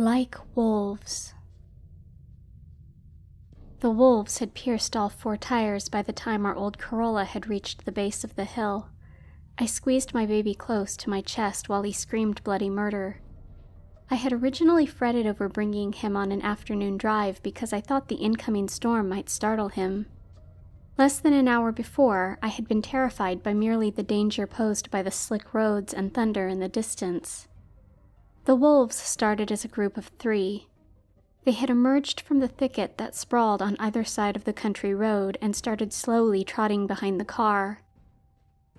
Like wolves. The wolves had pierced all 4 tires by the time our old Corolla had reached the base of the hill. I squeezed my baby close to my chest while he screamed bloody murder. I had originally fretted over bringing him on an afternoon drive because I thought the incoming storm might startle him. Less than an hour before, I had been terrified by merely the danger posed by the slick roads and thunder in the distance. The wolves started as a group of 3. They had emerged from the thicket that sprawled on either side of the country road and started slowly trotting behind the car.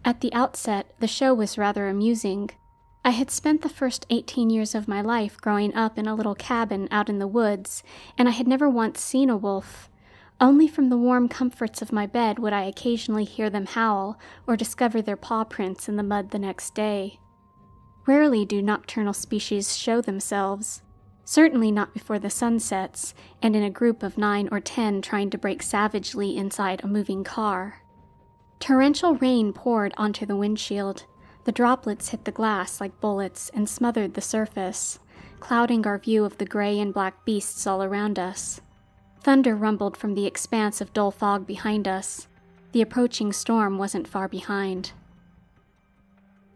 At the outset, the show was rather amusing. I had spent the first 18 years of my life growing up in a little cabin out in the woods, and I had never once seen a wolf. Only from the warm comforts of my bed would I occasionally hear them howl or discover their paw prints in the mud the next day. Rarely do nocturnal species show themselves, certainly not before the sun sets and in a group of 9 or 10 trying to break savagely inside a moving car. Torrential rain poured onto the windshield. The droplets hit the glass like bullets and smothered the surface, clouding our view of the gray and black beasts all around us. Thunder rumbled from the expanse of dull fog behind us. The approaching storm wasn't far behind.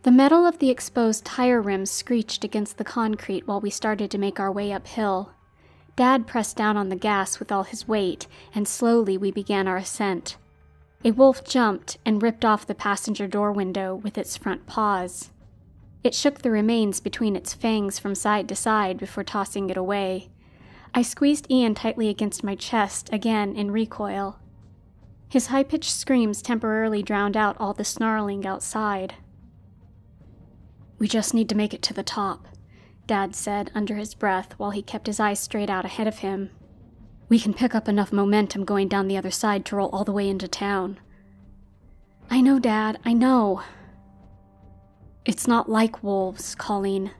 The metal of the exposed tire rims screeched against the concrete while we started to make our way uphill. Dad pressed down on the gas with all his weight, and slowly we began our ascent. A wolf jumped and ripped off the passenger door window with its front paws. It shook the remains between its fangs from side to side before tossing it away. I squeezed Ian tightly against my chest, again in recoil. His high-pitched screams temporarily drowned out all the snarling outside. "We just need to make it to the top," Dad said under his breath while he kept his eyes straight out ahead of him. "We can pick up enough momentum going down the other side to roll all the way into town." "I know, Dad, I know." "It's not like wolves, Colleen."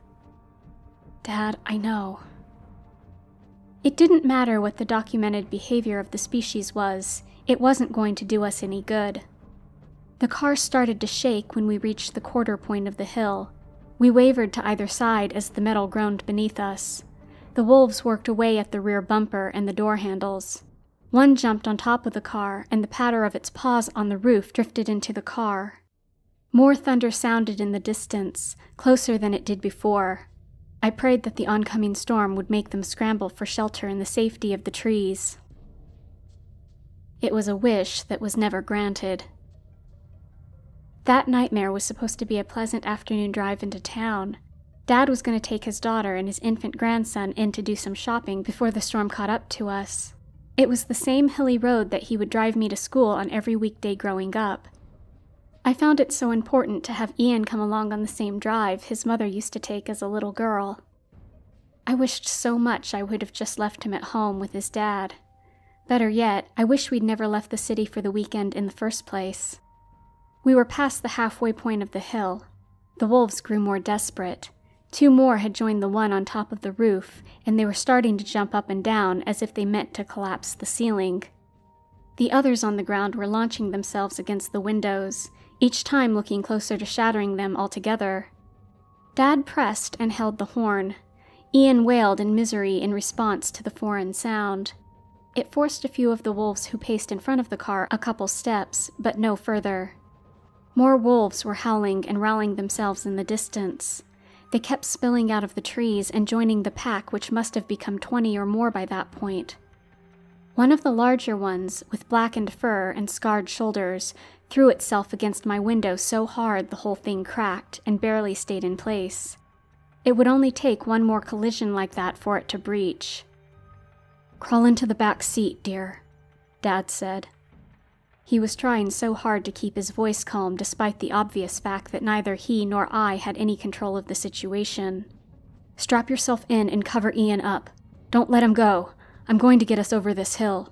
"Dad, I know." It didn't matter what the documented behavior of the species was. It wasn't going to do us any good. The car started to shake when we reached the quarter point of the hill. We wavered to either side as the metal groaned beneath us. The wolves worked away at the rear bumper and the door handles. One jumped on top of the car, and the patter of its paws on the roof drifted into the car. More thunder sounded in the distance, closer than it did before. I prayed that the oncoming storm would make them scramble for shelter in the safety of the trees. It was a wish that was never granted. That nightmare was supposed to be a pleasant afternoon drive into town. Dad was going to take his daughter and his infant grandson in to do some shopping before the storm caught up to us. It was the same hilly road that he would drive me to school on every weekday growing up. I found it so important to have Ian come along on the same drive his mother used to take as a little girl. I wished so much I would have just left him at home with his dad. Better yet, I wish we'd never left the city for the weekend in the first place. We were past the halfway point of the hill. The wolves grew more desperate. 2 more had joined the one on top of the roof, and they were starting to jump up and down as if they meant to collapse the ceiling. The others on the ground were launching themselves against the windows, each time looking closer to shattering them altogether. Dad pressed and held the horn. Ian wailed in misery in response to the foreign sound. It forced a few of the wolves who paced in front of the car a couple steps, but no further. More wolves were howling and rallying themselves in the distance. They kept spilling out of the trees and joining the pack, which must have become 20 or more by that point. One of the larger ones, with blackened fur and scarred shoulders, threw itself against my window so hard the whole thing cracked and barely stayed in place. It would only take one more collision like that for it to breach. "Crawl into the back seat, dear," Dad said. He was trying so hard to keep his voice calm despite the obvious fact that neither he nor I had any control of the situation. "Strap yourself in and cover Ian up. Don't let him go. I'm going to get us over this hill."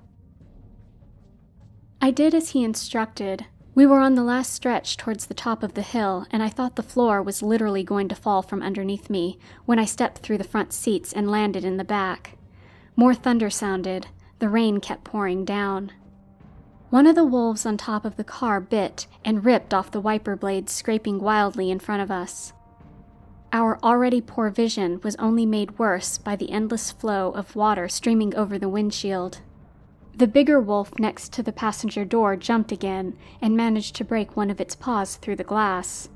I did as he instructed. We were on the last stretch towards the top of the hill, and I thought the floor was literally going to fall from underneath me when I stepped through the front seats and landed in the back. More thunder sounded. The rain kept pouring down. One of the wolves on top of the car bit and ripped off the wiper blades, scraping wildly in front of us. Our already poor vision was only made worse by the endless flow of water streaming over the windshield. The bigger wolf next to the passenger door jumped again and managed to break one of its paws through the glass.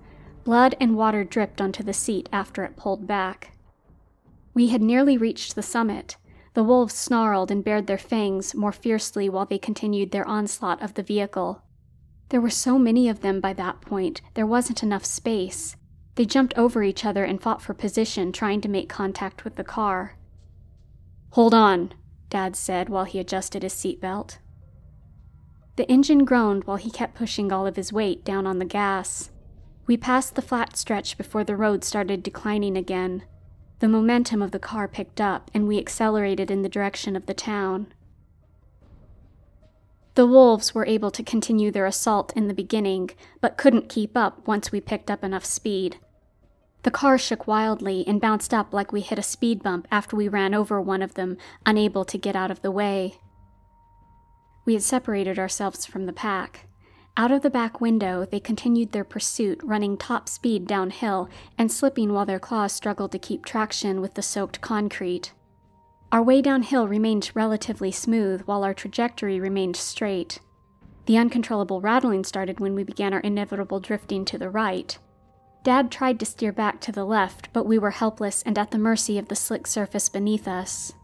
Blood and water dripped onto the seat after it pulled back. We had nearly reached the summit. The wolves snarled and bared their fangs more fiercely while they continued their onslaught of the vehicle. There were so many of them by that point, there wasn't enough space. They jumped over each other and fought for position, trying to make contact with the car. "Hold on," Dad said while he adjusted his seatbelt. The engine groaned while he kept pushing all of his weight down on the gas. We passed the flat stretch before the road started declining again. The momentum of the car picked up, and we accelerated in the direction of the town. The wolves were able to continue their assault in the beginning, but couldn't keep up once we picked up enough speed. The car shook wildly and bounced up like we hit a speed bump after we ran over one of them, unable to get out of the way. We had separated ourselves from the pack. Out of the back window, they continued their pursuit, running top speed downhill and slipping while their claws struggled to keep traction with the soaked concrete. Our way downhill remained relatively smooth, while our trajectory remained straight. The uncontrollable rattling started when we began our inevitable drifting to the right. Dad tried to steer back to the left, but we were helpless and at the mercy of the slick surface beneath us.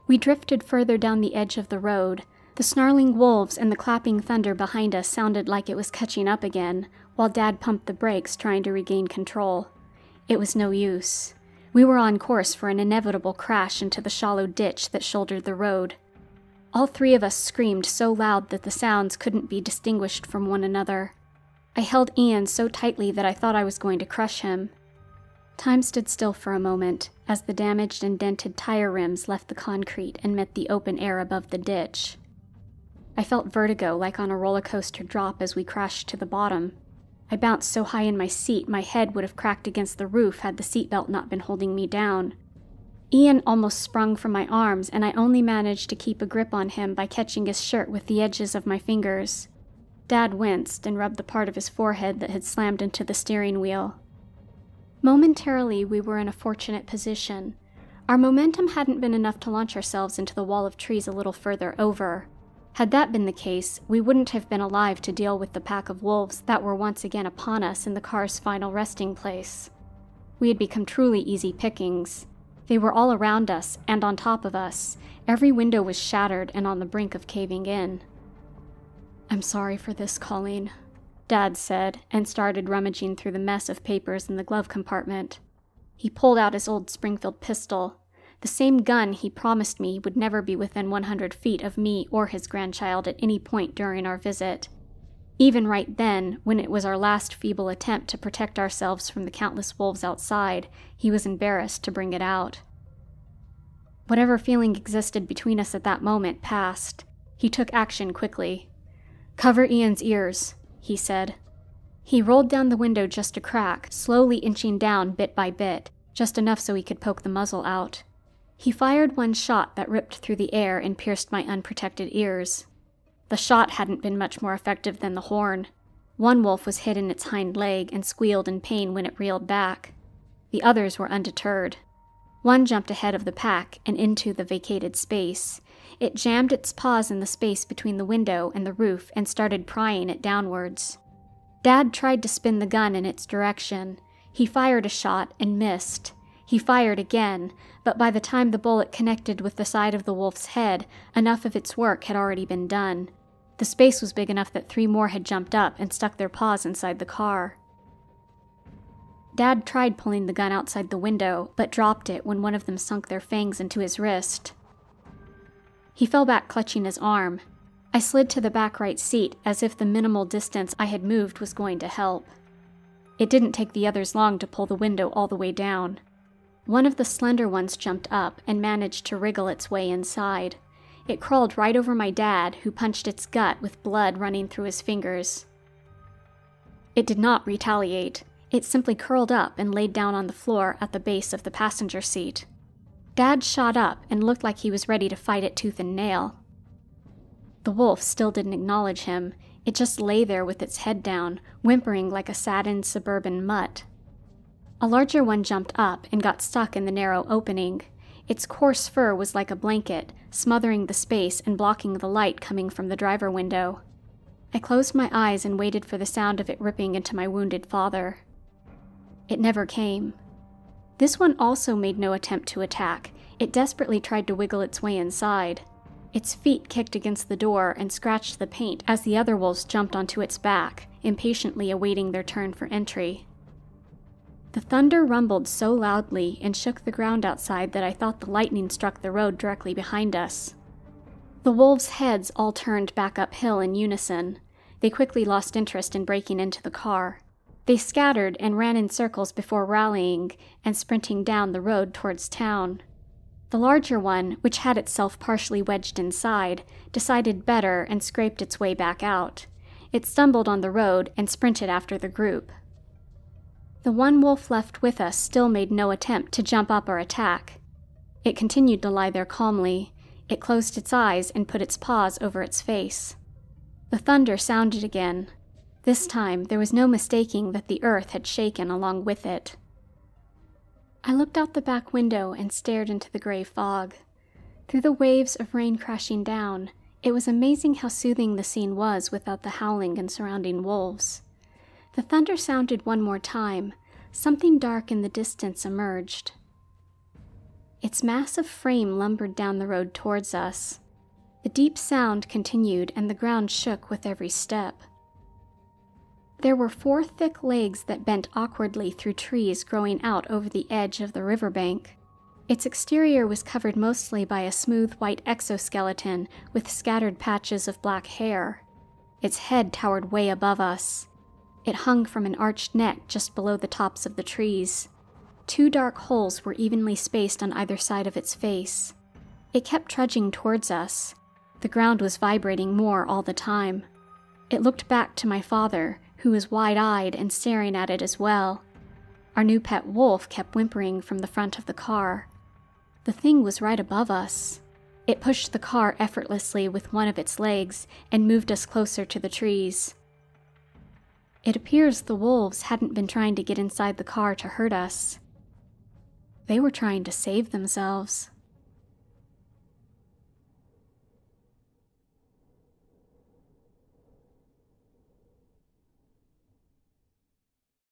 We drifted further down the edge of the road. The snarling wolves and the clapping thunder behind us sounded like it was catching up again, while Dad pumped the brakes trying to regain control. It was no use. We were on course for an inevitable crash into the shallow ditch that shouldered the road. All three of us screamed so loud that the sounds couldn't be distinguished from one another. I held Ian so tightly that I thought I was going to crush him. Time stood still for a moment, as the damaged and dented tire rims left the concrete and met the open air above the ditch. I felt vertigo like on a roller coaster drop as we crashed to the bottom. I bounced so high in my seat my head would have cracked against the roof had the seatbelt not been holding me down. Ian almost sprung from my arms, and I only managed to keep a grip on him by catching his shirt with the edges of my fingers. Dad winced and rubbed the part of his forehead that had slammed into the steering wheel. Momentarily, we were in a fortunate position. Our momentum hadn't been enough to launch ourselves into the wall of trees a little further over. Had that been the case, we wouldn't have been alive to deal with the pack of wolves that were once again upon us in the car's final resting place. We had become truly easy pickings. They were all around us and on top of us. Every window was shattered and on the brink of caving in. "I'm sorry for this, Colleen," Dad said, and started rummaging through the mess of papers in the glove compartment. He pulled out his old Springfield pistol, the same gun he promised me would never be within 100 feet of me or his grandchild at any point during our visit. Even right then, when it was our last feeble attempt to protect ourselves from the countless wolves outside, he was embarrassed to bring it out. Whatever feeling existed between us at that moment passed. He took action quickly. "Cover Ian's ears," he said. He rolled down the window just a crack, slowly inching down bit by bit, just enough so he could poke the muzzle out. He fired one shot that ripped through the air and pierced my unprotected ears. The shot hadn't been much more effective than the horn. One wolf was hit in its hind leg and squealed in pain when it reeled back. The others were undeterred. One jumped ahead of the pack and into the vacated space. It jammed its paws in the space between the window and the roof and started prying it downwards. Dad tried to spin the gun in its direction. He fired a shot and missed. He fired again, but by the time the bullet connected with the side of the wolf's head, enough of its work had already been done. The space was big enough that 3 more had jumped up and stuck their paws inside the car. Dad tried pulling the gun outside the window, but dropped it when one of them sunk their fangs into his wrist. He fell back clutching his arm. I slid to the back right seat as if the minimal distance I had moved was going to help. It didn't take the others long to pull the window all the way down. One of the slender ones jumped up and managed to wriggle its way inside. It crawled right over my dad, who punched its gut with blood running through his fingers. It did not retaliate. It simply curled up and laid down on the floor at the base of the passenger seat. Dad shot up and looked like he was ready to fight it tooth and nail. The wolf still didn't acknowledge him. It just lay there with its head down, whimpering like a saddened suburban mutt. A larger one jumped up and got stuck in the narrow opening. Its coarse fur was like a blanket, smothering the space and blocking the light coming from the driver window. I closed my eyes and waited for the sound of it ripping into my wounded father. It never came. This one also made no attempt to attack. It desperately tried to wiggle its way inside. Its feet kicked against the door and scratched the paint as the other wolves jumped onto its back, impatiently awaiting their turn for entry. The thunder rumbled so loudly and shook the ground outside that I thought the lightning struck the road directly behind us. The wolves' heads all turned back uphill in unison. They quickly lost interest in breaking into the car. They scattered and ran in circles before rallying and sprinting down the road towards town. The larger one, which had itself partially wedged inside, decided better and scraped its way back out. It stumbled on the road and sprinted after the group. The one wolf left with us still made no attempt to jump up or attack. It continued to lie there calmly. It closed its eyes and put its paws over its face. The thunder sounded again. This time there was no mistaking that the earth had shaken along with it. I looked out the back window and stared into the gray fog. Through the waves of rain crashing down, it was amazing how soothing the scene was without the howling and surrounding wolves. The thunder sounded one more time. Something dark in the distance emerged. Its massive frame lumbered down the road towards us. The deep sound continued, and the ground shook with every step. There were 4 thick legs that bent awkwardly through trees growing out over the edge of the riverbank. Its exterior was covered mostly by a smooth white exoskeleton with scattered patches of black hair. Its head towered way above us. It hung from an arched neck just below the tops of the trees. 2 dark holes were evenly spaced on either side of its face. It kept trudging towards us. The ground was vibrating more all the time. It looked back to my father, who was wide-eyed and staring at it as well. Our new pet wolf kept whimpering from the front of the car. The thing was right above us. It pushed the car effortlessly with one of its legs and moved us closer to the trees. It appears the wolves hadn't been trying to get inside the car to hurt us. They were trying to save themselves.